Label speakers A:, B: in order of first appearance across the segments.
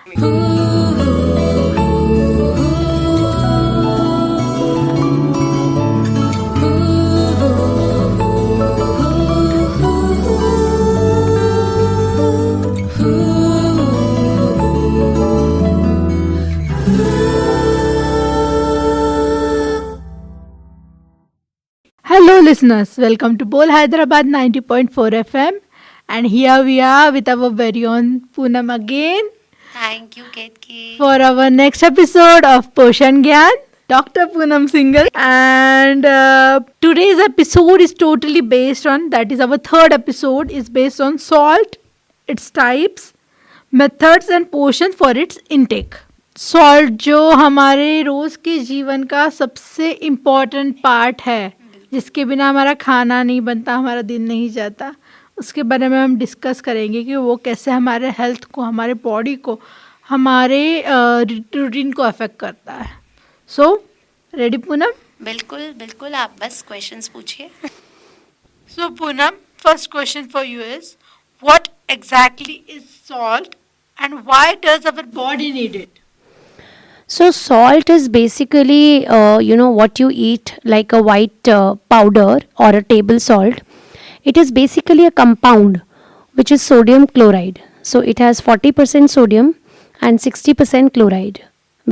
A: Hello listeners, welcome to Bol Hyderabad 90.4 FM, and here we are with our very own Poonam again
B: Thank you, Ketki.
A: for our next episode of Poshan Gyan, Dr. Poonam Singhal. And today's episode is totally based on, that is our third episode, is based on salt, its types, methods and portions for its intake. Salt जो हमारे रोज़ के जीवन का सबसे important part है, जिसके बिना हमारा खाना नहीं बनता, हमारा दिन नहीं जाता, उसके बारे में हम डिस्कस करेंगे कि वो कैसे हमारे हेल्थ को, हमारे बॉडी को, हमारे रूटीन को अफेक्ट करता है. So ready Poonam?
B: बिल्कुल बिल्कुल, आप बस क्वेश्चंस पूछिए.
A: So Poonam, first question for you is, what exactly is salt and why does our body need it?
C: So salt is basically, what you eat, like a white powder or a table salt. It is basically a compound which is sodium chloride. So it has 40% sodium and 60% chloride,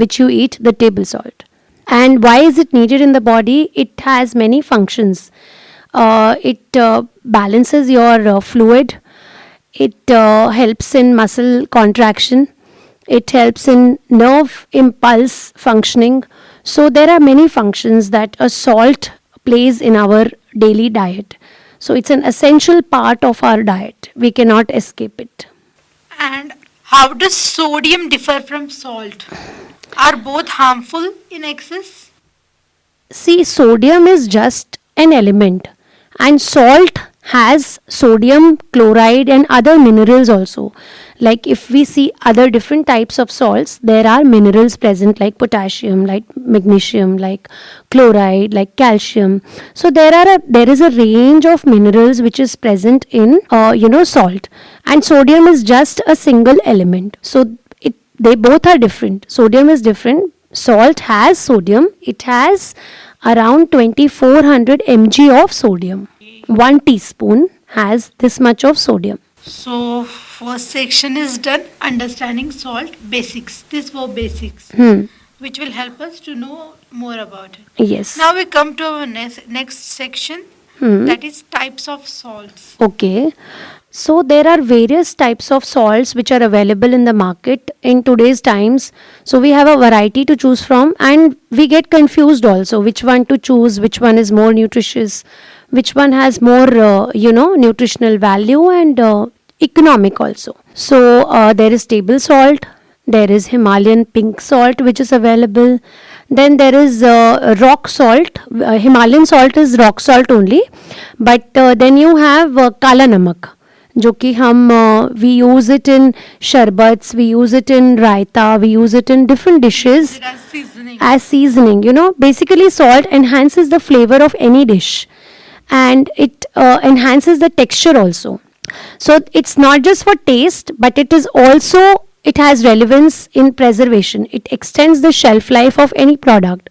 C: which you eat, the table salt. And why is it needed in the body? It has many functions. It balances your fluid. It helps in muscle contraction. It helps in nerve impulse functioning. So there are many functions that a salt plays in our daily diet. So it's an essential part of our diet. We cannot escape it.
A: And how does sodium differ from salt? Are both harmful in excess?
C: See, sodium is just an element, and salt has sodium, chloride and other minerals also. Like if we see other different types of salts, there are minerals present like potassium, like magnesium, like chloride, like calcium. So there is a range of minerals which is present in salt, and sodium is just a single element. So they both are different. Sodium is different. Salt has sodium. It has around 2400 mg of sodium. 1 teaspoon has this much of sodium.
A: So first section is done, understanding salt basics. These were basics, which will help us to know more about it.
C: Yes.
A: Now we come to our next section, that is types of salts.
C: Okay. So there are various types of salts which are available in the market in today's times. So we have a variety to choose from, and we get confused also which one to choose, which one is more nutritious, which one has more nutritional value and economic also. So there is table salt, there is Himalayan pink salt which is available, then there is rock salt. Himalayan salt is rock salt only, but then you have kala namak, जो कि हम we use it in sharbats, we use it in raita, we use it in different dishes as seasoning. Basically salt enhances the flavor of any dish, and it enhances the texture also. So it's not just for taste, but it has relevance in preservation. It extends the shelf life of any product.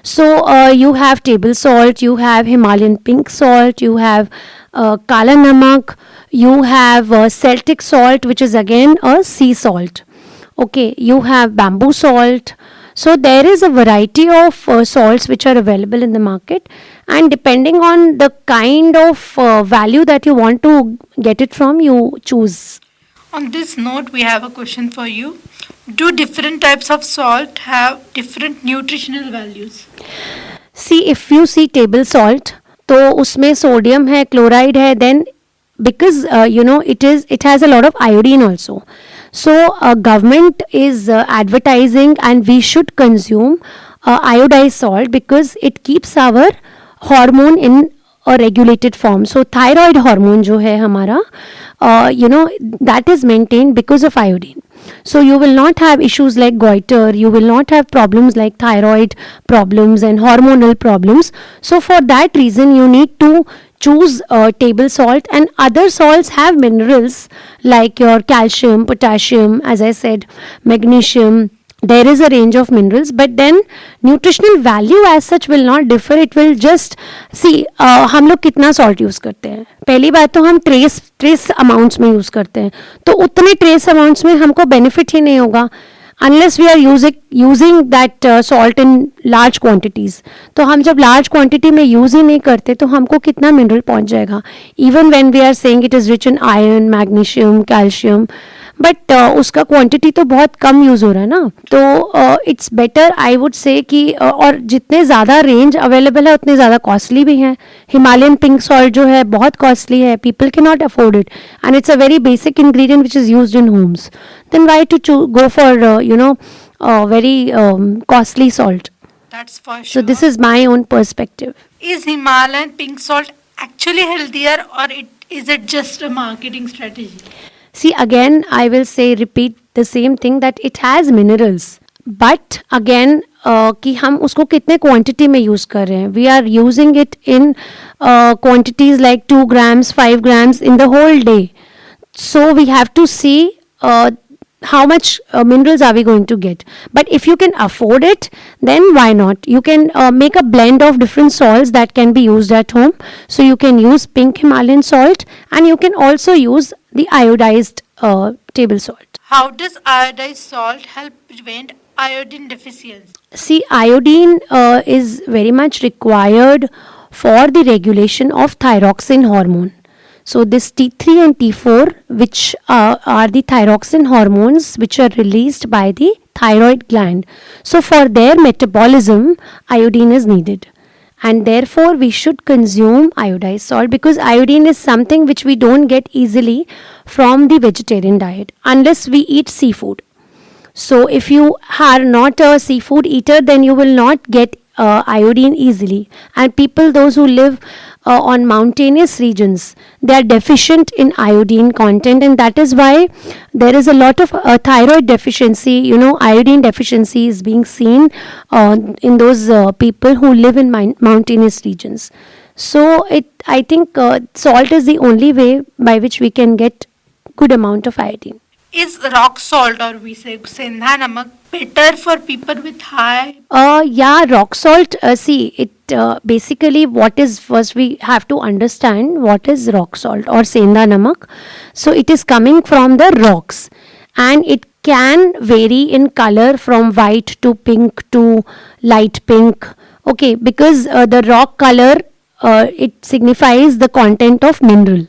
C: So you have table salt, you have Himalayan pink salt, you have kala namak, you have Celtic salt, which is again a sea salt. Okay, you have bamboo salt. So there is a variety of salts which are available in the market, and depending on the kind of value that you want to get it from, you choose.
A: On this note, we have a question for you. Do different types of salt have different nutritional values?
C: See, if you see table salt, तो उसमें sodium है, chloride है, then because it has a lot of iodine also. So government is advertising, and we should consume iodized salt because it keeps our hormone in a regulated form. So thyroid hormone जो है हमारा, that is maintained because of iodine. So you will not have issues like goiter, you will not have problems like thyroid problems and hormonal problems. So for that reason you need to choose table salt, and other salts have minerals like your calcium, potassium, as I said, magnesium. There is a range of minerals, but then nutritional value as such will not differ. It will just see हम लोग कितना salt use करते हैं. पहली बात तो हम trace amounts में यूज़ करते हैं, तो उतने trace amounts में हमको benefit ही नहीं होगा unless we are using that salt in large quantities. तो हम जब large quantity में use ही नहीं करते तो हमको कितना mineral पहुंच जाएगा. Even when we are saying it is rich in iron, magnesium, calcium, but उसका क्वांटिटी तो बहुत कम यूज़ हो रहा है ना. तो it's better I would say कि और जितने ज़्यादा रेंज अवेलेबल है उतने ज़्यादा कॉस्टली भी हैं. हिमालयन पिंक सॉल्ट जो है बहुत कॉस्टली है, people can not afford it, and it's a very basic ingredient which is used in homes. Then why to go for very costly salt.
A: That's for
C: So
A: sure.
C: this is my own perspective.
A: Is Himalayan pink salt actually healthier, or is it just a marketing strategy?
C: See, again, I will say, repeat the same thing that it has minerals. But again, कि हम उसको कितने quantity में use कर रहे हैं. We are using it in quantities like 2 grams, 5 grams in the whole day. So we have to see how much minerals are we going to get. But if you can afford it, then why not? You can make a blend of different salts that can be used at home. So you can use pink Himalayan salt, and you can also use the iodized table salt.
A: How does iodized salt help prevent iodine deficiency?
C: See, iodine is very much required for the regulation of thyroxine hormone. So this T3 and T4, which are the thyroxine hormones which are released by the thyroid gland. So for their metabolism, iodine is needed. And therefore we should consume iodized salt, because iodine is something which we don't get easily from the vegetarian diet unless we eat seafood. So if you are not a seafood eater, then you will not get iodine easily. And people, those who live on mountainous regions, they are deficient in iodine content, and that is why there is a lot of thyroid deficiency, iodine deficiency is being seen in those people who live in mountainous regions. So I think salt is the only way by which we can get good amount of iodine.
A: Is rock salt, or we say sendha namak, better for people with high?
C: Yeah, rock salt. See, it basically what is first we have to understand what is rock salt or sendha namak. So it is coming from the rocks, and it can vary in color from white to pink to light pink. Okay, because the rock color it signifies the content of mineral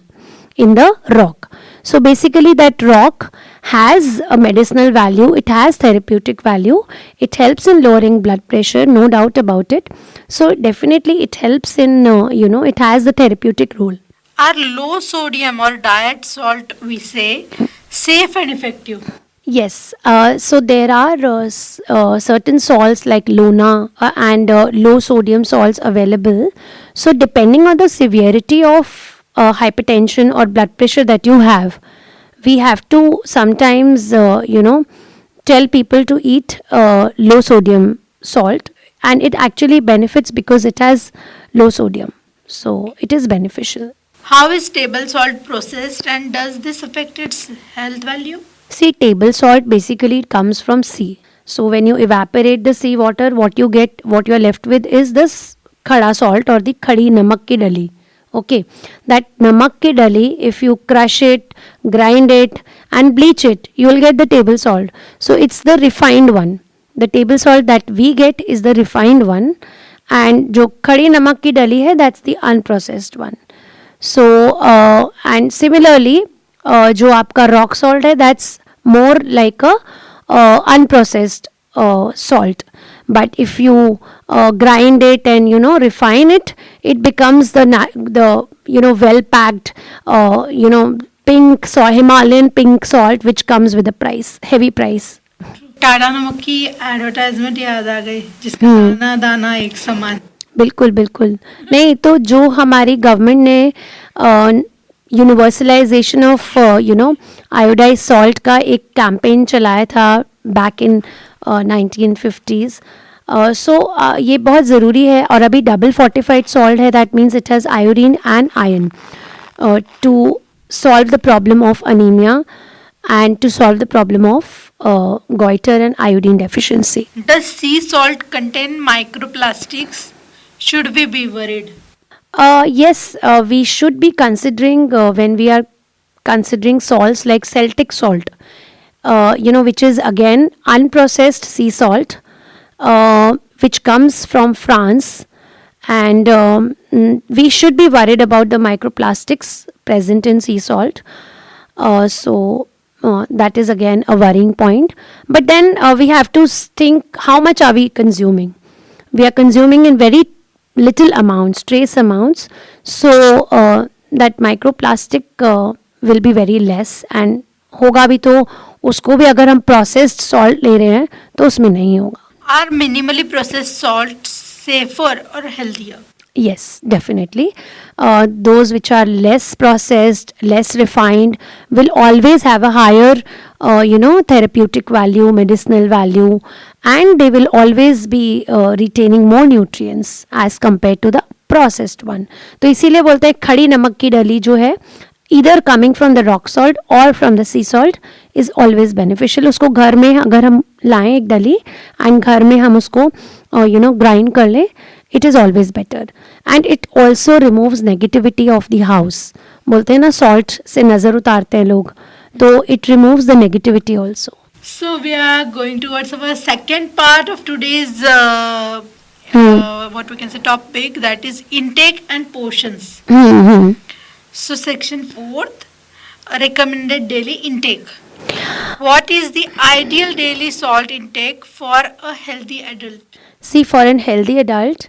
C: in the rock. So basically that rock has a medicinal value, it has therapeutic value, it helps in lowering blood pressure, no doubt about it. So definitely it helps in, it has the therapeutic role.
A: Are low sodium or diet salt, we say, safe and effective?
C: Yes, so there are certain salts like Lona and low sodium salts available. So depending on the severity of hypertension or blood pressure that you have, we have to sometimes tell people to eat low sodium salt, and it actually benefits because it has low sodium, so it is beneficial.
A: How is table salt processed, and does this affect its health value?
C: See, table salt basically comes from sea. So when you evaporate the sea water, what you are left with is this khada salt or the khadi namak ki dali. Okay, that namak ki dali, if you crush it, grind it and bleach it, you will get the table salt. So it's the refined one. The table salt that we get is the refined one, and jo khadi namak ki dali hai, that's the unprocessed one. So and similarly jo aapka rock salt hai, that's more like a unprocessed salt. But if you grind it and refine it, it becomes the well packed pink Himalayan pink salt, which comes with a price, heavy price.
A: Tata नमक की advertisement याद आ गई, जिसका दाना दाना एक समान.
C: बिल्कुल बिल्कुल. नहीं तो जो हमारी गवर्नमेंट ने यूनिवर्सलाइजेशन ऑफ आयोडाइज सॉल्ट का एक कैंपेन चलाया था बैक इन 1950s, ये बहुत ज़रूरी है. और अभी डबल फोर्टिफाइड सॉल्ट है, that means it has iodine and iron to solve the problem of anemia and to solve the problem of goiter and iodine deficiency.
A: Does sea salt contain microplastics? Should we be worried?
C: Yes, we should be considering when we are considering salts like Celtic salt, which is again unprocessed sea salt, which comes from France. And we should be worried about the microplastics present in sea salt. That is again a worrying point. But then we have to think, how much are we consuming? We are consuming in very little amounts, trace amounts. So that microplastic will be very less. And होगा भी तो उसको भी अगर हम processed salt ले रहे हैं तो उसमें नहीं होगा.
A: Are minimally processed salts safer or healthier?
C: Yes, definitely. Those which are less processed, less refined, will always have a higher, therapeutic value, medicinal value, and they will always be retaining more nutrients as compared to the processed one. तो इसीलिए बोलते हैं खड़ी नमक की डली जो है, either coming from the rock salt or from the sea salt is always beneficial. उसको घर में अगर हम लाएं एक डली and घर में हम उसको grind कर लें, it is always better. And it also removes negativity of the house. बोलते हैं ना salt से नज़र उतारते हैं लोग, तो it removes the negativity also.
A: So we are going towards our second part of today's what we can say topic, that is intake and portions. So section 4th, recommended daily intake. What is the ideal daily salt intake for a healthy adult?
C: See, for an healthy adult,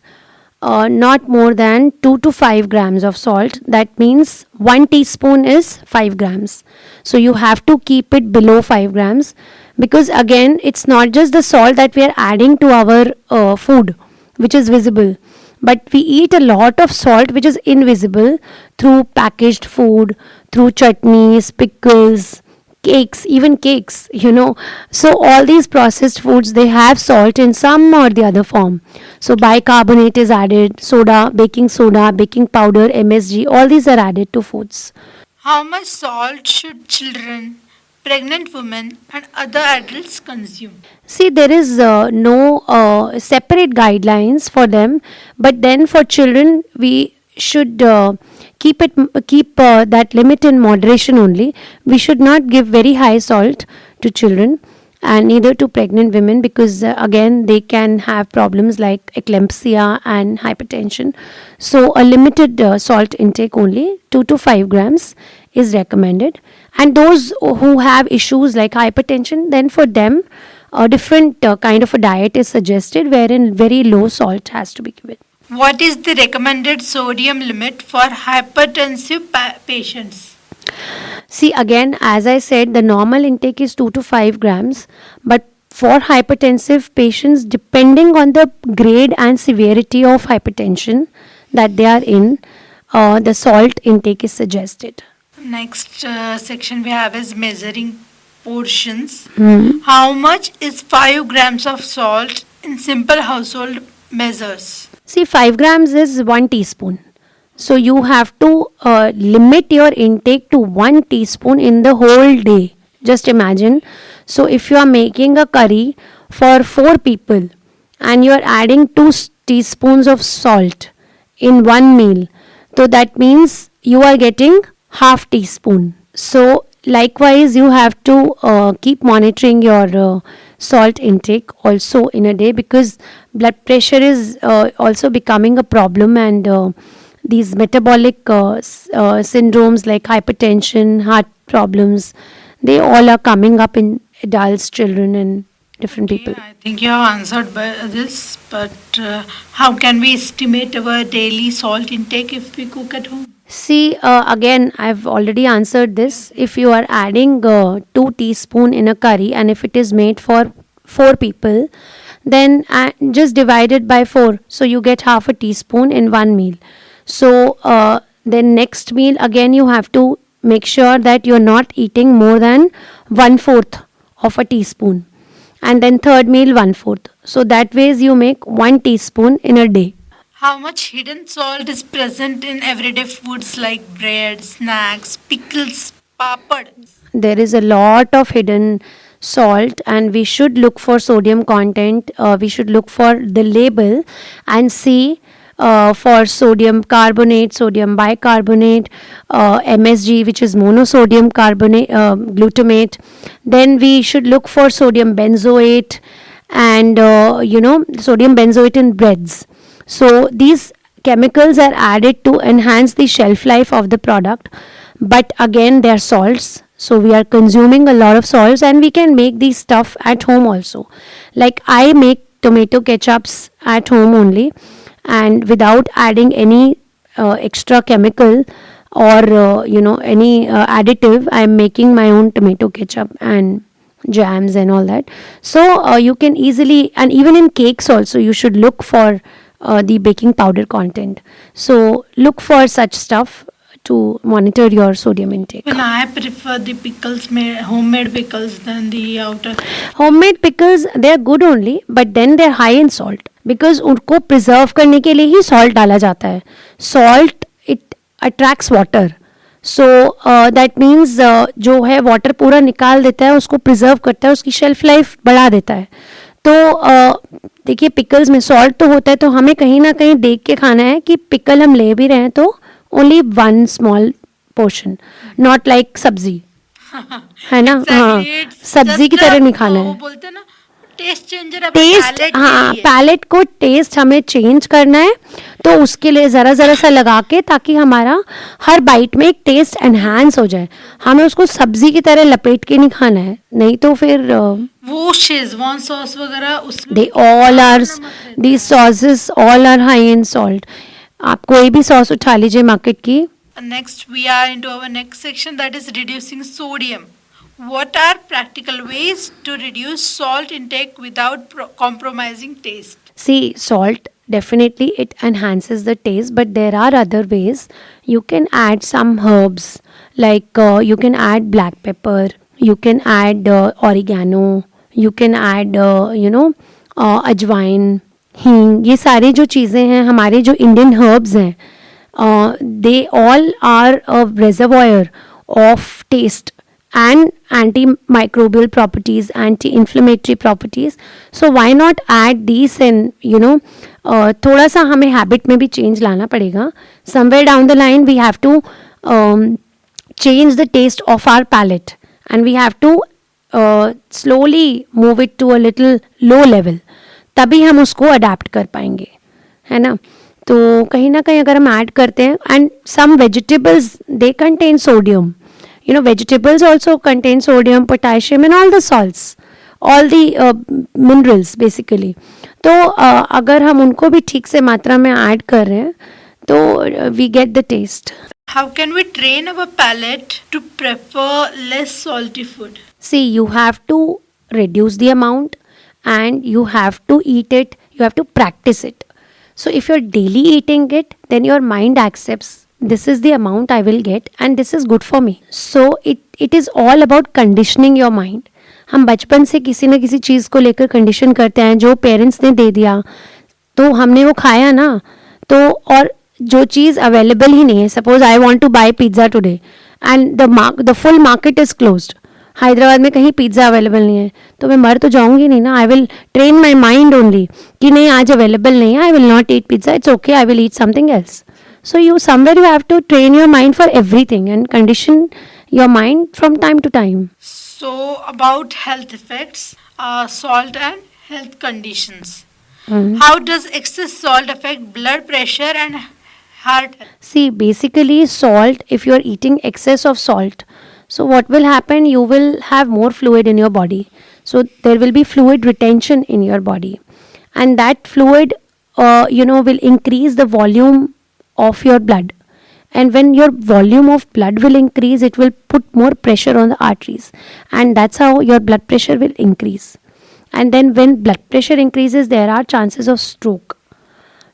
C: not more than 2 to 5 grams of salt. That means 1 teaspoon is 5 grams. So you have to keep it below 5 grams, because again, it's not just the salt that we are adding to our food, which is visible, but we eat a lot of salt which is invisible through packaged food, through chutneys, pickles, cakes, even cakes, So all these processed foods, they have salt in some or the other form. So bicarbonate is added, soda, baking powder, MSG, all these are added to foods.
A: How much salt should children, pregnant women and other adults consume?
C: See, there is no separate guidelines for them, but then for children, we should keep that limit in moderation only. We should not give very high salt to children and neither to pregnant women, because again they can have problems like eclampsia and hypertension. So a limited salt intake only, 2 to 5 grams is recommended. And those who have issues like hypertension, then for them a different kind of a diet is suggested wherein very low salt has to be given.
A: What is the recommended sodium limit for hypertensive patients?
C: See, again, as I said, the normal intake is 2 to 5 grams, but for hypertensive patients, depending on the grade and severity of hypertension that they are in, the salt intake is suggested.
A: Next section we have is measuring portions. How much is 5 grams of salt in simple household measures?
C: See, 5 grams is 1 teaspoon. So you have to limit your intake to 1 teaspoon in the whole day. Just imagine. So if you are making a curry for 4 people and you are adding 2 teaspoons of salt in one meal, so that means you are getting half teaspoon. So likewise, you have to keep monitoring your salt intake also in a day, because blood pressure is also becoming a problem, and these metabolic syndromes like hypertension, heart problems, they all are coming up in adults, children and different people.
A: I think you have answered by this, but how can we estimate our daily salt intake if we cook at home?
C: See, again, I've already answered this. If you are adding 2 teaspoon in a curry and if it is made for 4 people, then just divide it by 4. So you get half a teaspoon in one meal. So then next meal, again, you have to make sure that you're not eating more than 1/4 of a teaspoon. And then third meal, 1/4. So that ways you make 1 teaspoon in a day.
A: How much hidden salt is present in everyday foods like bread, snacks, pickles, papad?
C: There is a lot of hidden salt, and we should look for sodium content. We should look for the label and see for sodium carbonate, sodium bicarbonate, MSG, which is monosodium carbonate, glutamate. Then we should look for sodium benzoate and sodium benzoate in breads. So these chemicals are added to enhance the shelf life of the product, but again they are salts. So we are consuming a lot of salts, and we can make these stuff at home also. Like I make tomato ketchups at home only, and without adding any extra chemical or any additive. I am making my own tomato ketchup and jams and all that. So you can easily, and even in cakes also, you should look for the baking powder content. So look for such stuff to monitor your sodium intake.
A: When I prefer the homemade pickles than the outer.
C: Homemade pickles, they are good only, but then they are high in salt, because उनको preserve करने के लिए ही salt डाला जाता है. Salt, it attracts water. So that means जो है water पूरा निकाल देता है, उसको preserve करता है, उसकी shelf life बढ़ा देता है. तो देखिए पिकल्स में सॉल्ट तो होता है, तो हमें कहीं ना कहीं देख के खाना है कि पिकल हम ले भी रहे हैं तो only 1 small portion, not like सब्जी, है ना. हाँ, सब्जी की तरह नहीं खाना है.
A: बोलते हैं ना टेस्ट चेंजर,
C: टेस्ट, हाँ, पैलेट को टेस्ट हमें चेंज करना है, तो उसके लिए ज़रा ज़रा सा लगा के, ताकि हमारा हर बाइट में एक टेस्ट एनहांस हो जाए. हमें उसको सब्जी की तरह लपेट के नहीं खाना है, नहीं तो फिर
A: वो शेजवान सॉस वगैरह उसमें
C: they all are, the sauces all are high in salt. आप कोई भी सॉस उठा लीजिए मार्केट की.
A: Next, we are into our next section, that is reducing sodium. What are practical ways to reduce salt intake without compromising taste?
C: See, salt definitely it enhances the taste, but there are other ways. You can add some herbs, like you can add black pepper, you can add oregano, you can add अजवाइन, हींग. ये सारी जो चीज़ें हैं हमारे जो Indian herbs हैं, they all are a reservoir of taste and antimicrobial properties, anti-inflammatory properties. So why not add these and थोड़ा सा हमें हैबिट में भी चेंज लाना पड़ेगा. Somewhere down the line we have to change the taste of our palate, and we have to slowly move it to a little low level. तभी हम उसको अडेप्ट कर पाएंगे, है ना. तो कहीं ना कहीं अगर हम ऐड करते हैं, and some vegetables they contain sodium, vegetables also contain sodium, potassium and all the salts, all the minerals basically. तो अगर हम उनको भी ठीक से मात्रा में ऐड कर रहे हैं तो we get the taste.
A: How can we train our palate to prefer less salty food?
C: See, you have to reduce the amount and you have to eat it, you have to practice it. So if you're daily eating it, then your mind accepts this is the amount I will get and this is good for me. So it is all about conditioning your mind. हम बचपन से किसी न किसी चीज़ को लेकर condition करते हैं, जो पेरेंट्स ने दे दिया तो हमने वो खाया ना. तो और जो चीज़ अवेलेबल ही नहीं है, suppose I want to buy pizza today and the full market is closed, Hyderabad में कहीं पिज़्ज़ा अवेलेबल नहीं है, तो मैं मर तो जाऊंगी नहीं ना. I will train my mind only कि नहीं आज अवेलेबल नहीं है, I will not eat pizza, it's okay, I will eat something else. So you have to train your mind for everything and condition your mind from time to time.
A: So about health effects, salt and health conditions. How does excess salt affect blood pressure and heart health?
C: See, basically salt, if you are eating excess of salt, so what will happen, you will have more fluid in your body. So there will be fluid retention in your body, and that fluid will increase the volume of your blood, and when your volume of blood will increase, it will put more pressure on the arteries, and that's how your blood pressure will increase. And then when blood pressure increases, there are chances of stroke.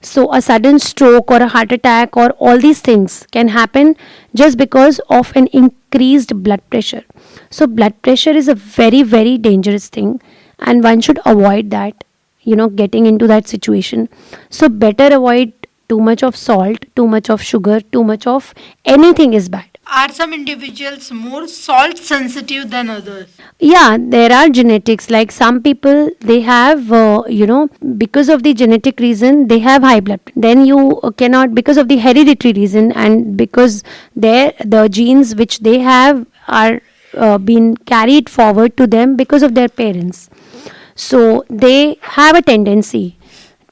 C: So a sudden stroke or a heart attack or all these things can happen just because of an increased blood pressure. So blood pressure is a very, very dangerous thing, and one should avoid that. getting into that situation. So better avoid too much of salt, too much of sugar, too much of anything is bad.
A: Are some individuals more salt sensitive than others?
C: Yeah, there are genetics. Like some people, they have, because of the genetic reason, they have high blood. Then you cannot, because of the hereditary reason, and because the genes which they have are being carried forward to them because of their parents. So they have a tendency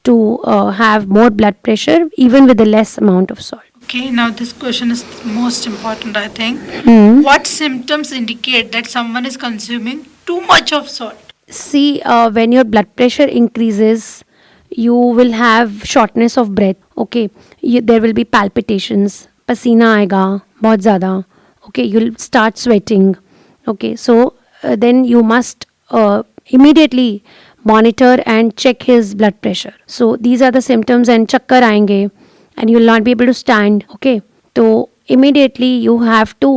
C: to have more blood pressure even with a less amount of salt.
A: Okay, now this question is most important, I think. What symptoms indicate that someone is consuming too much of salt?
C: See, when your blood pressure increases, you will have shortness of breath. Okay, there will be palpitations, पसीना आएगा बहुत ज़्यादा. Okay, you'll start sweating. Okay, so then you must immediately monitor and check his blood pressure. So these are the symptoms, and chakkar आएंगे and you will not be able to stand. Okay, तो immediately you have to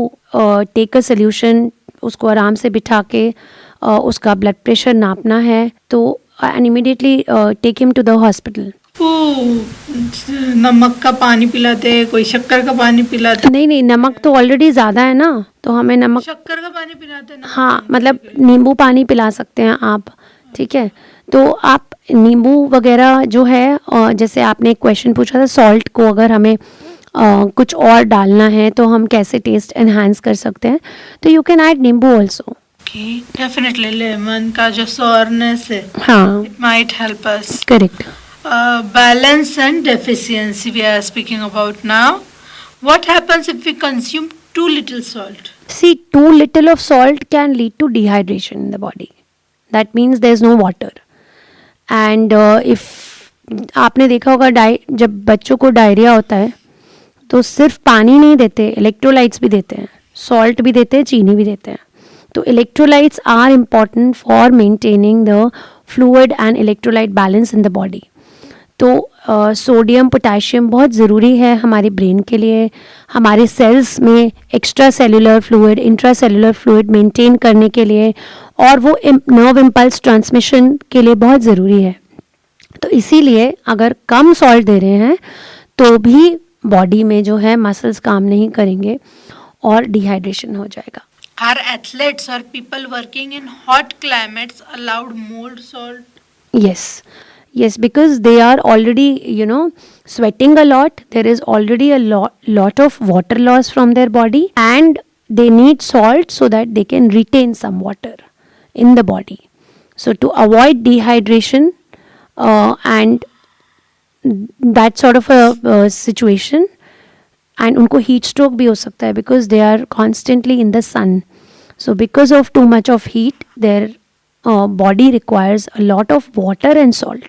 C: take a solution. उसको आराम से बिठा के उसका blood pressure नापना है तो and immediately take him to the hospital.
A: नमक का पानी पिलाते हैं, कोई शक्कर का पानी पिलाते हैं.
C: नहीं, नमक तो ऑलरेडी ज़्यादा है ना, तो हमें नमक,
A: शक्कर का पानी पिलाते हैं.
C: हाँ, मतलब नींबू पानी पिला सकते हैं आप. ठीक है, तो आप नींबू वगैरह जो है, जैसे आपने एक क्वेश्चन पूछा था सॉल्ट को अगर हमें कुछ और डालना है तो हम कैसे टेस्ट एनहांस कर सकते हैं, तो यू कैन ऐड नींबू ऑल्सो.
A: डेफिनेटली लेमन का जो सोरनेस है,
C: हाँ,
A: it might help us.
C: Correct.
A: Balance and deficiency we are speaking about now. What happens if we consume too little salt?
C: See, too little of salt can lead to dehydration in the body. That means there is no water. And if आपने देखा होगा जब बच्चों को diarrhoea होता है तो सिर्फ पानी नहीं देते, इलेक्ट्रोलाइट्स भी देते हैं, सॉल्ट भी देते हैं, चीनी भी देते हैं. तो electrolytes are important for maintaining the fluid and electrolyte balance in the body. तो सोडियम पोटेशियम बहुत ज़रूरी है हमारे ब्रेन के लिए, हमारे सेल्स में extra cellular fluid, intra cellular fluid maintain करने के लिए, और वो नर्व इम्पल्स ट्रांसमिशन के लिए बहुत ज़रूरी है. तो इसीलिए अगर कम सॉल्ट दे रहे हैं तो भी बॉडी में जो है मसल्स काम नहीं करेंगे और डिहाइड्रेशन हो जाएगा.
A: Are athletes or people working in hot climates allowed more salt?
C: Yes, because they are already, sweating a lot. There is already a lot of water loss from their body, and they need salt so that they can retain some water in the body. So to avoid dehydration and that sort of a situation, and उनको heat stroke भी हो सकता है because they are constantly in the sun. So because of too much of heat, their body requires a lot of water and salt.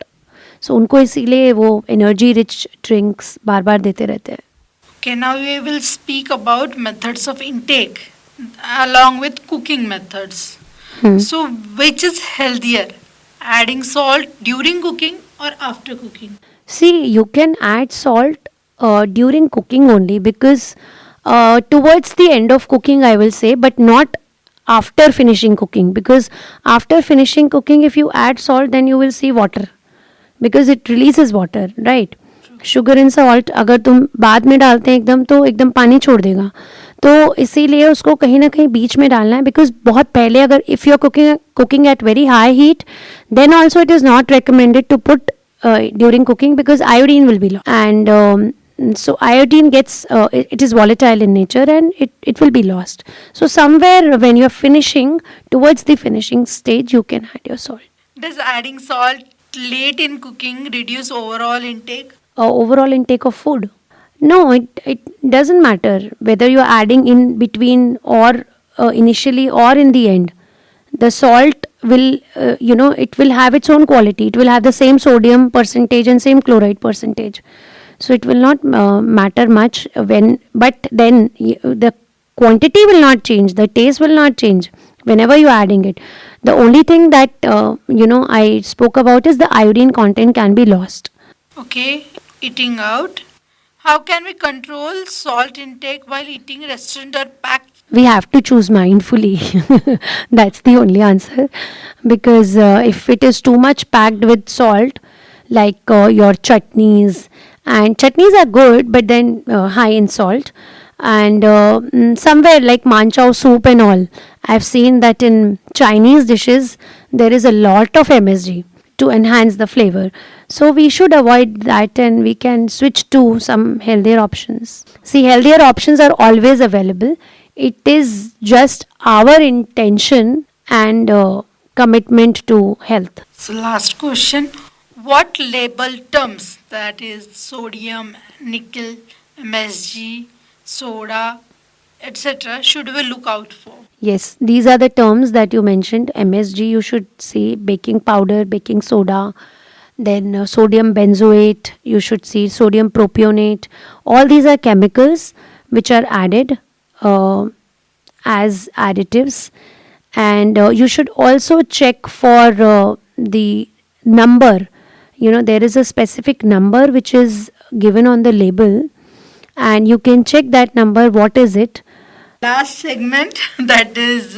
C: So उनको इसीलिए वो energy rich drinks बार बार देते रहते हैं.
A: Okay, now we will speak about methods of intake along with cooking methods. So which is healthier, adding salt during cooking or after cooking?
C: See, you can add salt during cooking only, because towards the end of cooking I will say, but not after finishing cooking, because after finishing cooking if you add salt then you will see water, because it releases water, right? Sugar and salt अगर तुम बाद में डालते हैं एकदम तो एकदम पानी छोड़ देगा, तो इसीलिए उसको कहीं ना कहीं बीच में डालना है. बिकॉज बहुत पहले अगर if you are cooking at very high heat, then also it is not recommended to put during cooking, because iodine will be low, and so iodine gets it is volatile in nature and it will be lost. So somewhere when you are finishing, towards the finishing stage, you can add your salt.
A: Does adding salt late in cooking reduce overall intake?
C: Overall intake of food? No, it doesn't matter whether you are adding in between or initially or in the end. The salt will it will have its own quality. It will have the same sodium percentage and same chloride percentage, so it will not matter much but then the quantity will not change, the taste will not change whenever you are adding it. The only thing that I spoke about is the iodine content can be lost.
A: Okay, eating out. How can we control salt intake while eating restaurant or packed
C: we have to choose mindfully. That's the only answer. Because if it is too much packed with salt, like your chutneys, and chutneys are good, but then high in salt. And somewhere like manchow soup and all, I've seen that in Chinese dishes there is a lot of MSG to enhance the flavor. So we should avoid that and we can switch to some healthier options. See, healthier options are always available. It is just our intention and commitment to health.
A: So, last question. What label terms, that is sodium, nickel, MSG, soda, etc., should we look out for?
C: Yes, these are the terms that you mentioned. MSG, you should see baking powder, baking soda, then sodium benzoate, you should see sodium propionate. All these are chemicals which are added as additives. And you should also check for the number. You know, there is a specific number which is given on the label, and you can check that number, what is it.
A: Last segment, that is,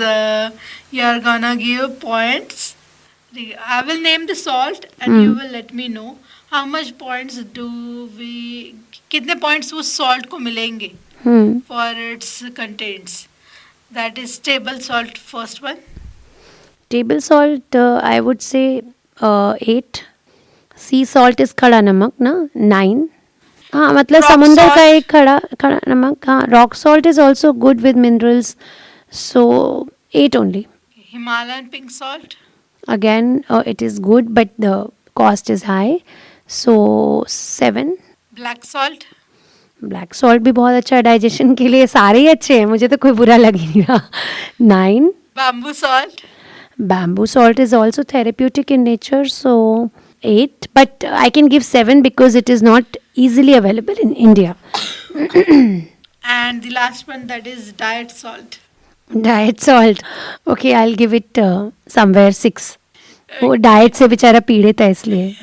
A: you are gonna give points. I will name the salt and you will let me know how much points do we, कितने points उस salt को मिलेंगे for its contents. That is table salt, first one.
C: Table salt, I would say 8. Sea salt is खड़ा नमक ना 9. हाँ मतलब
A: Rock
C: समुंदर का
A: salt.
C: एक खड़ा खड़ा नमक. हाँ, rock salt is also good with minerals, so 8 only.
A: Himalayan pink salt.
C: Again, it is good, but the cost is high, so 7.
A: Black salt.
C: Black salt भी बहुत अच्छा है डाइजेशन के लिए. सारे ही अच्छे हैं, मुझे तो कोई बुरा लग ही नहीं रहा. 9.
A: Bamboo salt.
C: Bamboo salt is also therapeutic in nature, so 8. But I can give 7 because it is not easily available in India.
A: And the last one, that is diet salt.
C: Diet salt. Okay, I'll give it somewhere 6. वो diet से बेचारा पीड़ित है इसलिए.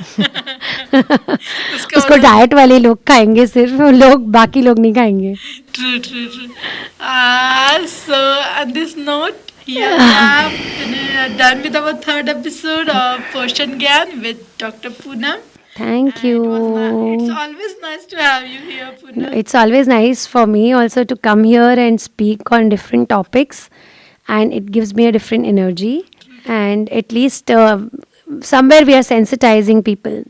C: उसको diet वाले लोग खाएंगे, सिर्फ लोग, बाकी लोग नहीं खाएंगे.
A: True, true, true. So, on this note, here we have done with our third episode of Poshan Gyan with Dr. Poonam.
C: Thank you.
A: It's always nice to have you here, Poonam.
C: It's always nice for me also to come here and speak on different topics, and it gives me a different energy, and at least somewhere we are sensitizing people.